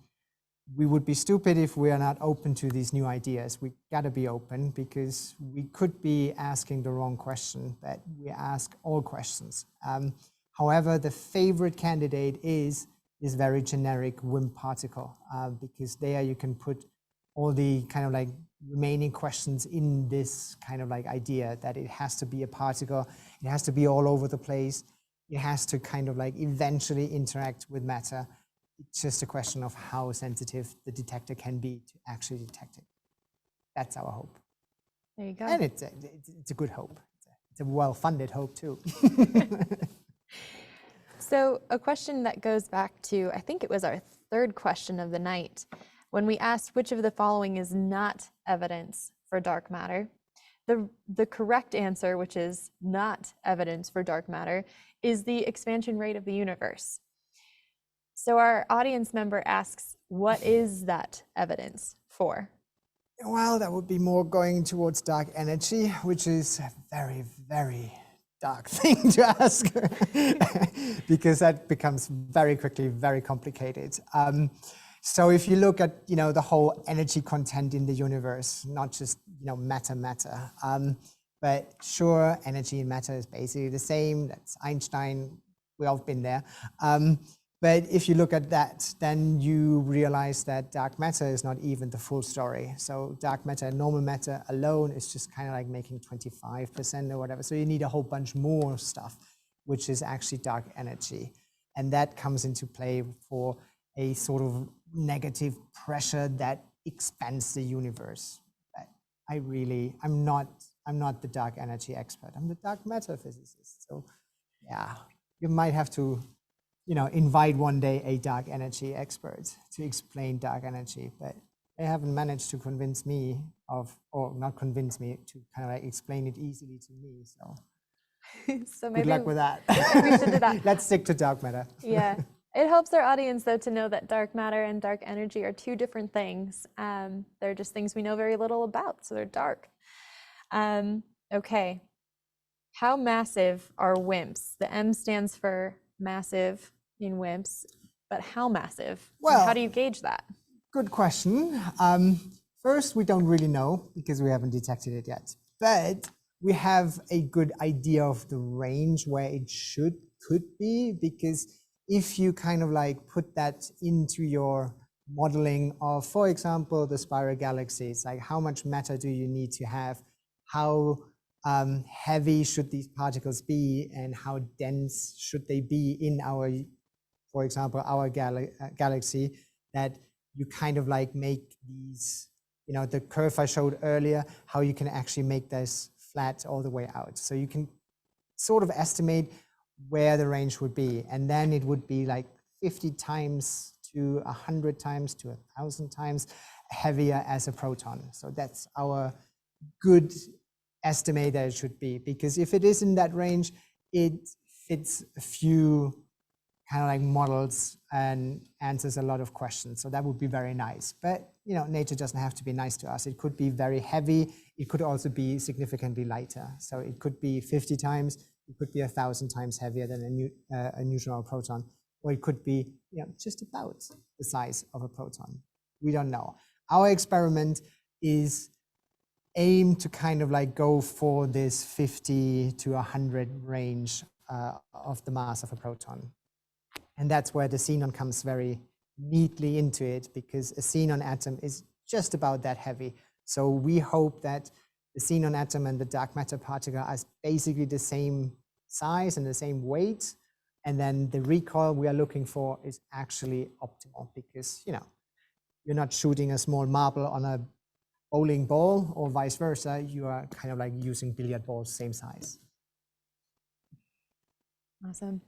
we would be stupid if we are not open to these new ideas. We got to be open because we could be asking the wrong question, but we ask all questions. However, the favorite candidate is this very generic WIMP particle because there you can put all the kind of like remaining questions in this kind of like idea that it has to be a particle, it has to be all over the place, it has to kind of like eventually interact with matter. It's just a question of how sensitive the detector can be to actually detect it. That's our hope. There you go. And it's a good hope. It's a well-funded hope too. So a question that goes back to, I think it was our third question of the night, when we asked which of the following is not evidence for dark matter. The correct answer, which is not evidence for dark matter, is the expansion rate of the universe. So our audience member asks, what is that evidence for? Well, that would be more going towards dark energy, which is a very, very dark thing to ask because that becomes very quickly very complicated. So if you look at the whole energy content in the universe, not just matter, but sure, energy and matter is basically the same. That's Einstein. We all been there. But if you look at that, then you realize that dark matter is not even the full story. So dark matter and normal matter alone is just kind of like making 25% or whatever. So you need a whole bunch more stuff, which is actually dark energy. And that comes into play for a sort of negative pressure that expands the universe. But I'm not the dark energy expert. I'm the dark matter physicist. So yeah, you might have to invite one day a dark energy expert to explain dark energy, but they haven't managed to convince me or not convince me to kind of like explain it easily to me. So, So maybe good luck with that. maybe we should do that. Let's stick to dark matter. Yeah. It helps our audience, though, to know that dark matter and dark energy are two different things. They're just things we know very little about, so they're dark. Okay. How massive are WIMPs? The M stands for massive in WIMPs, but how massive? Well, how do you gauge that? Good question. First, we don't really know because we haven't detected it yet, but we have a good idea of the range where it should could be, because if you kind of like put that into your modeling of, for example, the spiral galaxies, like how much matter do you need to have, how heavy should these particles be, and how dense should they be in our, for example, our galaxy, that you kind of like make these, you know, the curve I showed earlier, how you can actually make this flat all the way out. So you can sort of estimate where the range would be, and then it would be like 50 times to 100 times to 1,000 times heavier as a proton. So that's our good estimate that it should be, because if it is in that range, it fits a few kind of like models and answers a lot of questions. So that would be very nice. But you know, nature doesn't have to be nice to us. It could be very heavy. It could also be significantly lighter. So it could be 50 times. It could be 1,000 times heavier than a neutron or proton, or it could be, you know, just about the size of a proton. We don't know. Our experiment is aimed to kind of like go for this 50 to 100 range of the mass of a proton. And that's where the xenon comes very neatly into it, because a xenon atom is just about that heavy. So we hope that the xenon atom and the dark matter particle are basically the same size and the same weight. And then the recoil we are looking for is actually optimal, because, you know, you're not shooting a small marble on a bowling ball or vice versa. You are kind of like using billiard balls, same size. Awesome.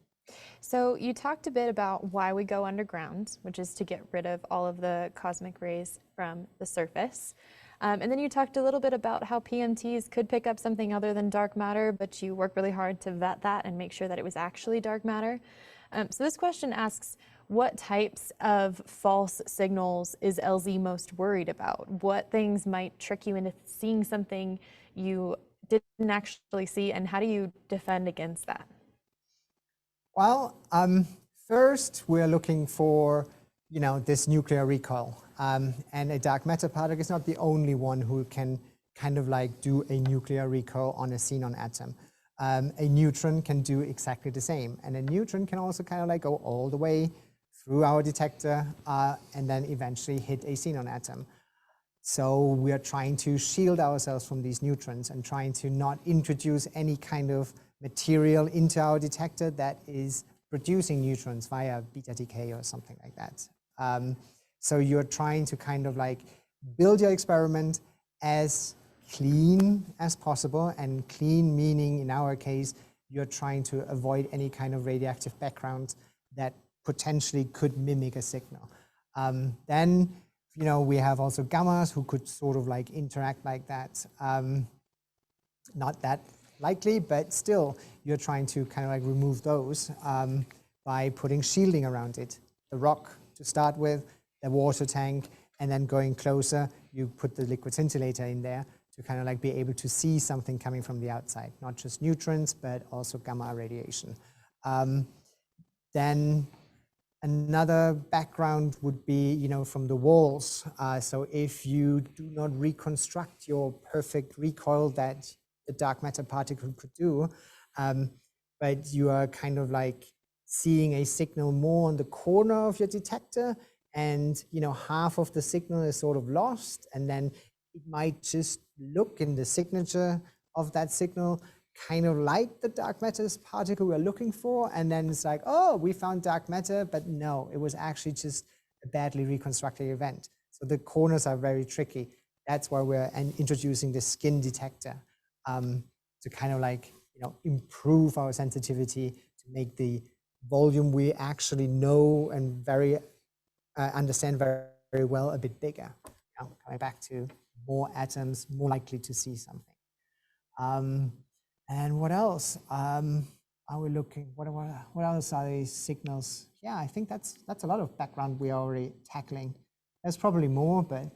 So you talked a bit about why we go underground, which is to get rid of all of the cosmic rays from the surface. And then you talked a little bit about how PMTs could pick up something other than dark matter, but you work really hard to vet that and make sure that it was actually dark matter. So this question asks, what types of false signals is LZ most worried about? What things might trick you into seeing something you didn't actually see, and how do you defend against that? Well, first we're looking for, you know, this nuclear recoil. And a dark matter particle is not the only one who can kind of like do a nuclear recoil on a xenon atom. A neutron can do exactly the same. And a neutron can also kind of like go all the way through our detector and then eventually hit a xenon atom. So we are trying to shield ourselves from these neutrons and trying to not introduce any kind of material into our detector that is producing neutrons via beta decay or something like that. So you're trying to kind of like build your experiment as clean as possible, and clean meaning in our case, you're trying to avoid any kind of radioactive background that potentially could mimic a signal. Then, you know, we have also gammas who could sort of like interact like that. Not that likely, but still, you're trying to kind of like remove those by putting shielding around it. The rock to start with, the water tank, and then going closer, you put the liquid scintillator in there to kind of like be able to see something coming from the outside, not just neutrons, but also gamma radiation. Then another background would be, you know, from the walls. So if you do not reconstruct your perfect recoil that the dark matter particle could do, but you are kind of like seeing a signal more on the corner of your detector, and, you know, half of the signal is sort of lost, and then it might just look in the signature of that signal kind of like the dark matter particle we're looking for, and then it's like, oh, we found dark matter, but no, it was actually just a badly reconstructed event. So the corners are very tricky. That's why we're introducing the skin detector to kind of like, you know, improve our sensitivity to make the volume we actually know and understand very, very well a bit bigger. You know, coming back to more atoms, more likely to see something. And what else are we looking? What else are these signals? Yeah, I think that's a lot of background we are already tackling. There's probably more, but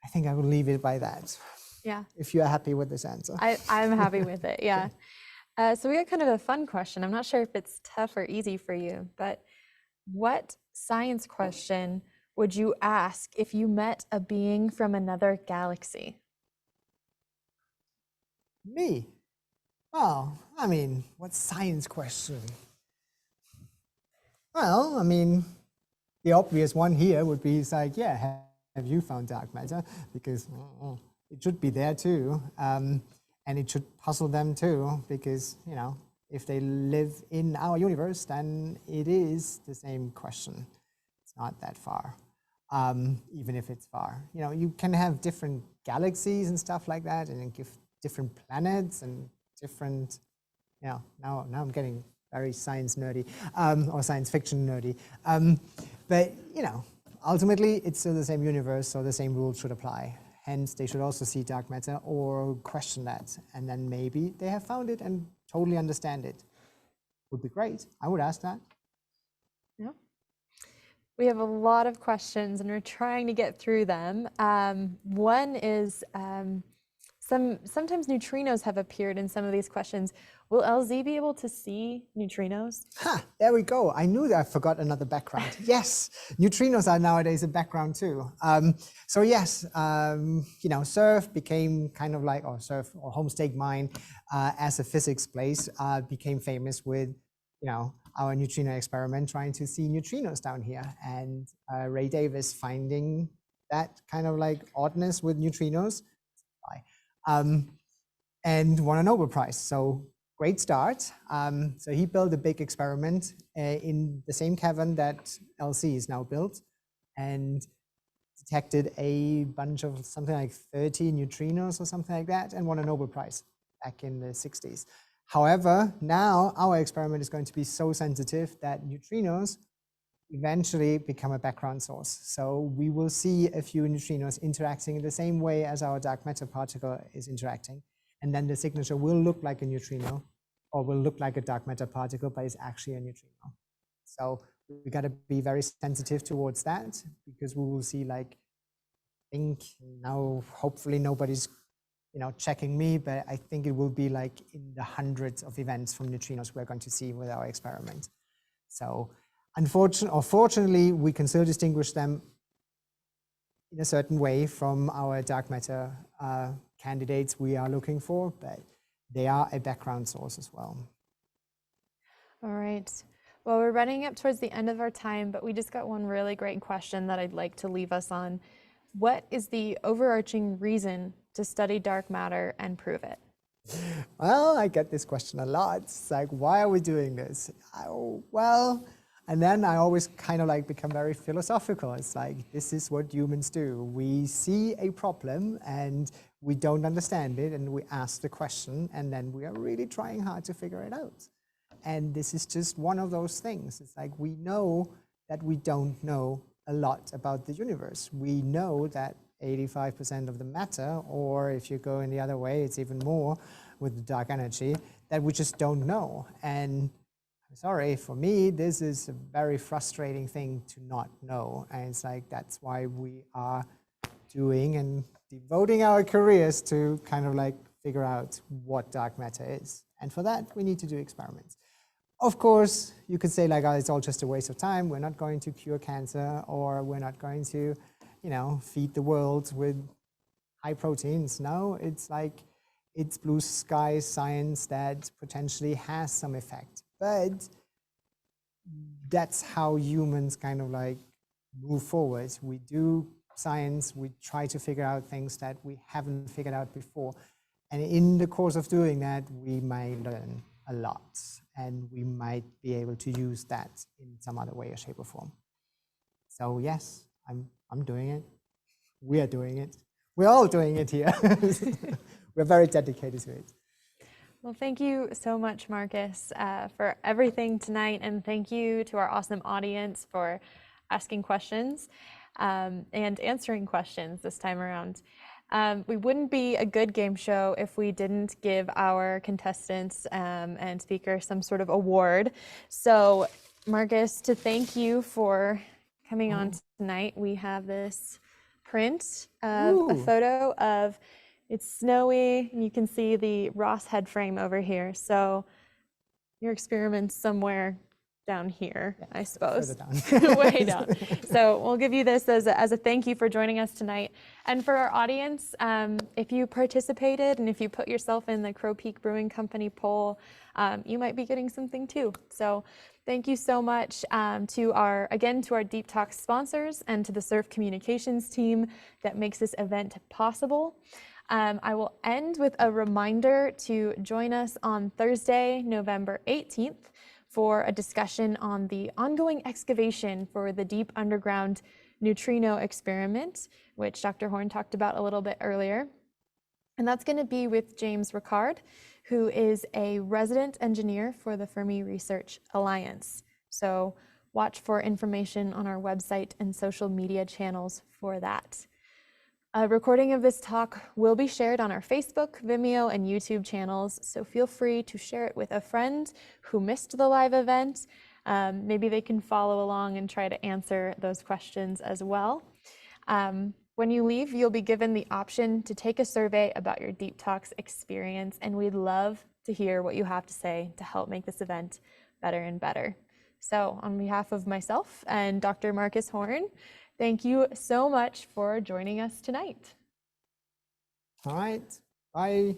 I think I will leave it by that. Yeah. If you are happy with this answer. I'm happy with it, yeah. So we got kind of a fun question. I'm not sure if it's tough or easy for you, but what science question would you ask if you met a being from another galaxy? Me? Oh, I mean, what science question? Well, I mean, the obvious one here would be it's like, yeah, have you found dark matter? Because it should be there too. And it should puzzle them too, because, you know, if they live in our universe, then it is the same question. It's not that far, even if it's far. You know, you can have different galaxies and stuff like that, and then give different planets and different, you know, now I'm getting very science nerdy, or science fiction nerdy. But, you know, ultimately, it's still the same universe, so the same rules should apply. Hence, they should also see dark matter or question that. And then maybe they have found it and totally understand it. Would be great. I would ask that. Yeah. We have a lot of questions and we're trying to get through them. One is, sometimes neutrinos have appeared in some of these questions. Will LZ be able to see neutrinos? Ha, there we go. I knew that I forgot another background. Yes, neutrinos are nowadays a background too. So yes, you know, SURF became kind of like, or SURF or Homestake Mine as a physics place became famous with, you know, our neutrino experiment trying to see neutrinos down here, and Ray Davis finding that kind of like oddness with neutrinos, and won a Nobel Prize. So great start. So he built a big experiment in the same cavern that LC is now built, and detected a bunch of something like 30 neutrinos or something like that, and won a Nobel Prize back in the 60s. However, now our experiment is going to be so sensitive that neutrinos eventually become a background source. So we will see a few neutrinos interacting in the same way as our dark matter particle is interacting. And then the signature will look like a neutrino, or will look like a dark matter particle, but it's actually a neutrino. So we got to be very sensitive towards that, because we will see, like, I think now hopefully nobody's, you know, checking me, but I think it will be like in the hundreds of events from neutrinos we're going to see with our experiment. So unfortunately, or fortunately, we can still distinguish them in a certain way from our dark matter candidates we are looking for, but they are a background source as well. All right. Well, we're running up towards the end of our time, but we just got one really great question that I'd like to leave us on. What is the overarching reason to study dark matter and prove it? Well, I get this question a lot. It's like, why are we doing this? Well, and then I always kind of like become very philosophical. It's like, this is what humans do. We see a problem and we don't understand it, and we ask the question, and then we are really trying hard to figure it out. And this is just one of those things. It's like, we know that we don't know a lot about the universe. We know that 85% of the matter, or if you go in the other way, it's even more with the dark energy, that we just don't know. And I'm sorry, for me, this is a very frustrating thing to not know. And it's like, that's why we are doing and devoting our careers to kind of like figure out what dark matter is. And for that, we need to do experiments. Of course, you could say like, oh, it's all just a waste of time. We're not going to cure cancer, or we're not going to, you know, feed the world with high proteins. No, it's like, it's blue sky science that potentially has some effect. But that's how humans kind of like move forward. We do science, we try to figure out things that we haven't figured out before. And in the course of doing that, we might learn a lot, and we might be able to use that in some other way or shape or form. So yes, I'm doing it. We are doing it. We're all doing it here. We're very dedicated to it. Well, thank you so much, Markus, for everything tonight, and thank you to our awesome audience for asking questions and answering questions this time around. We wouldn't be a good game show if we didn't give our contestants and speakers some sort of award. So, Markus, to thank you for coming on tonight, we have this print of a photo of, it's snowy, and you can see the Ross head frame over here. So your experiment's somewhere down here, I Further suppose. down. Way down. So we'll give you this as a thank you for joining us tonight. And for our audience, if you participated and if you put yourself in the Crow Peak Brewing Company poll, you might be getting something too. So thank you so much to our Deep Talks sponsors and to the Surf Communications team that makes this event possible. I will end with a reminder to join us on Thursday, November 18th for a discussion on the ongoing excavation for the deep underground neutrino experiment, which Dr. Horn talked about a little bit earlier. And that's going to be with James Ricard, who is a resident engineer for the Fermi Research Alliance. So watch for information on our website and social media channels for that. A recording of this talk will be shared on our Facebook, Vimeo, and YouTube channels, so feel free to share it with a friend who missed the live event. Maybe they can follow along and try to answer those questions as well. When you leave, you'll be given the option to take a survey about your Deep Talks experience, and we'd love to hear what you have to say to help make this event better and better. So on behalf of myself and Dr. Markus Horn, thank you so much for joining us tonight. All right, bye.